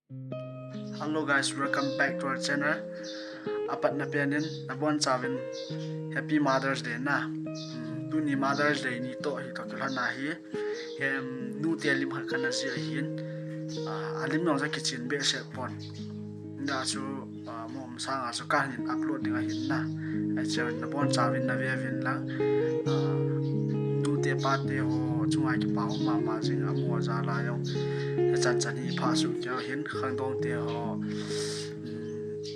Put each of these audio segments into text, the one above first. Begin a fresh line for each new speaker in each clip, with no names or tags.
Hello guys, welcome back to our channel. Apat na pianin nabon chavin Happy Mother's Day na. Tu ni Mother's Day ni to hi to kala na hi. Nu te lim har kana si hin. Alim no sa kitchen be se pon. Da chu mom sang a chu kan hin upload dinga hin na. Ai che nabon chavin na ve vin la. Nu te pa te ho chunga ki pa ho ma ma jing amo za la yo. Chan chan hi pha su kya hin khang dong te ho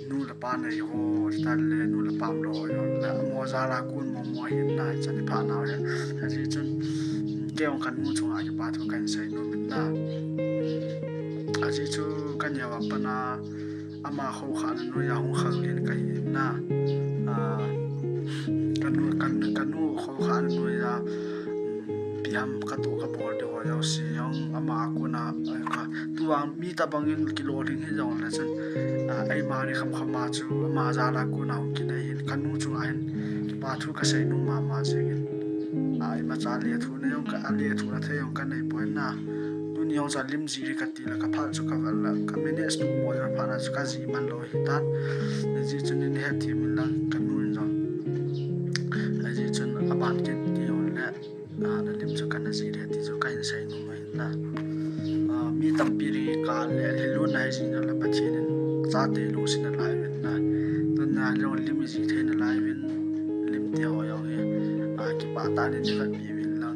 nu la pa nei ho stan le nu la pam lo yo la mo za la kun mo mo hin na chan hi pha na he ha ji chun ke ong kan mu chung a ki pa thu kan sai no min na a ji chu kan ya wa pa na ama kho kha na no ya hong khang len ka hi na kan nu kho kha na no ya piam ka to ka bol de ho ya si yong ama ko na ka tuang mi ta bangin kilo ring he jong la chen ai ma ri kham kham ma chu ma za la ko na ki nei hin kanu chu ain pa thu ka sei nu ma ma jing ai ma cha le thu ne yong ka ale thu na the yong ka nei point na tu ni yong za lim ji ri ka ti la ka pha chu ka val la ka menes nu mo ya pha na chu ka ji man lo hi tan ne ji chen ni he ti min la kanu jong ai ji chen aban ke ti yong la na lim chu kan ji re ti chu ka in sei nu mai na mi tam piri ka le lu nai ji na la pathin cha te lu sin na lai wen na tu na lo lim ji the na lai wen lim te ho yo he ki pa ta ni ni ka pi win la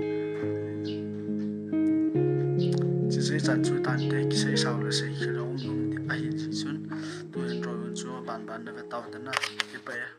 ji sei chan chu tan te ki sei sao la sei ki lo num ni ai ji chun tu en ro yun chu ban ban na ka taw ta na ki pa ya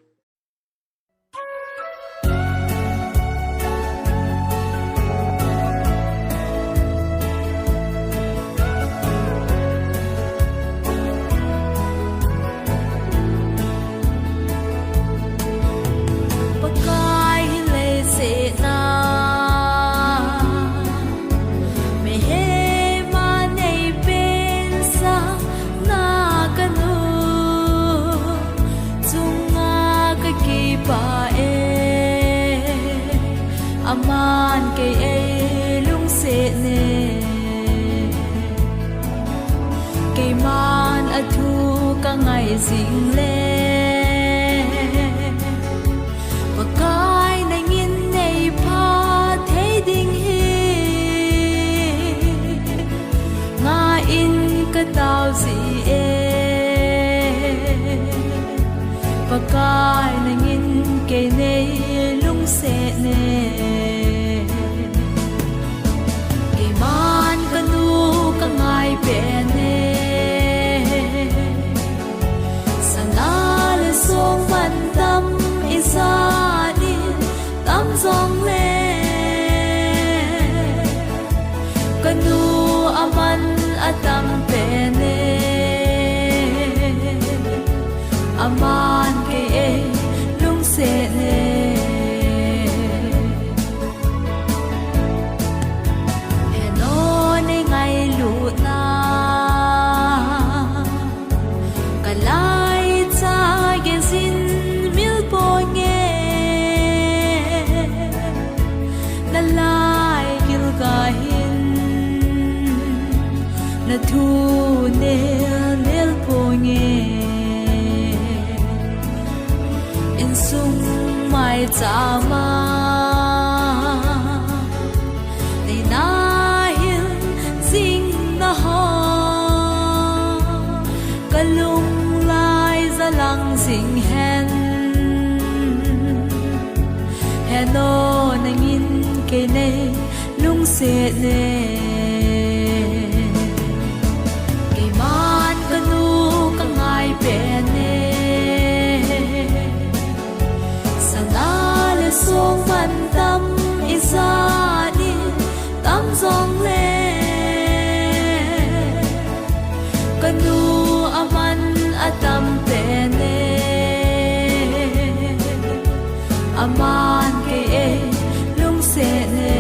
aman ke lung se ne ke man athu ka ngai sing le pakai na ngin nei pha thei ding hi nga in ka tau si pakai na ngin ke nei lung se ne song le kanu aman atam pe ne aman ke lung se ne heno ne ngai lu na kalai cha ge sin mil po nge lai gil ga hin na thu nel po nge in sung mai cha ma nei na hil sing na ho kalung lai za lang sing hen heno nangin ke ne lung se ne ke man kanu ka ngai pe ne sana le song man tam isa ni tam song le kanu aman atam pe ne aman ke lung se ne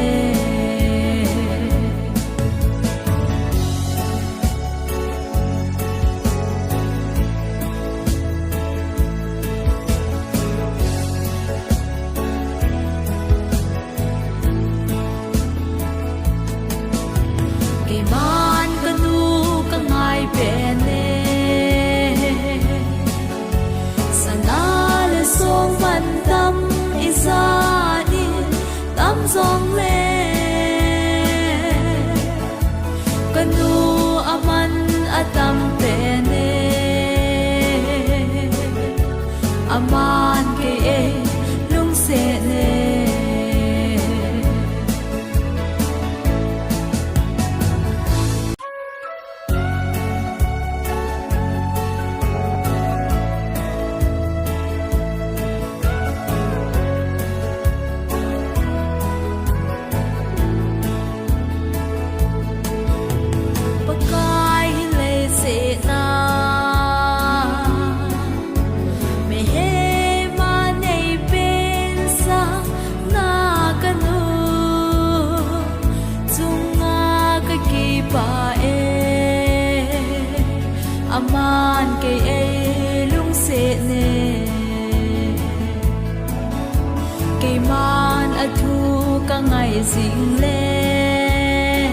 cây man a thu cả ngày dinh lệ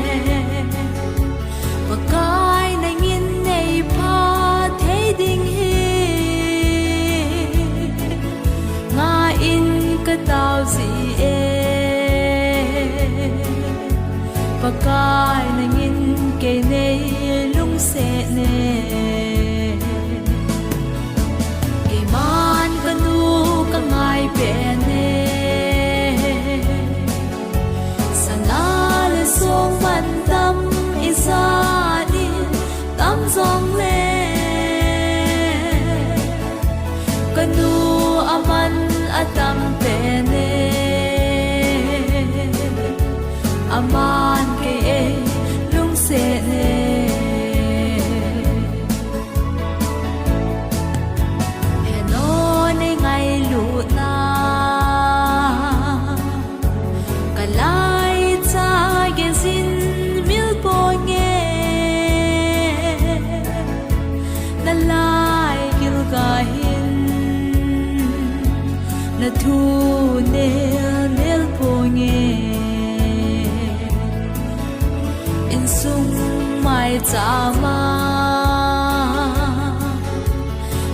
và cái này nhìn này pha thấy đình hi nga in cái tao gì và cái này nhìn cái này lung sẽ nè cái man cái nu cái ngày bên nè sana le song man tâm isa đi tâm dòng lệ cái nu aman atam bên nè aman ke lung se ne heno ne ngai lu na kalai cha ge zin mil po nge na lai gil ga hin na thu ne nel po nge sung mai cha ma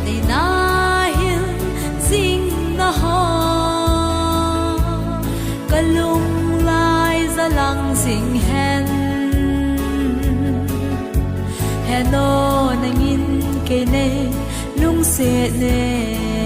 nei na hin sing na ha kalung lai za lang sing hen heno nangin ke ne lung se ne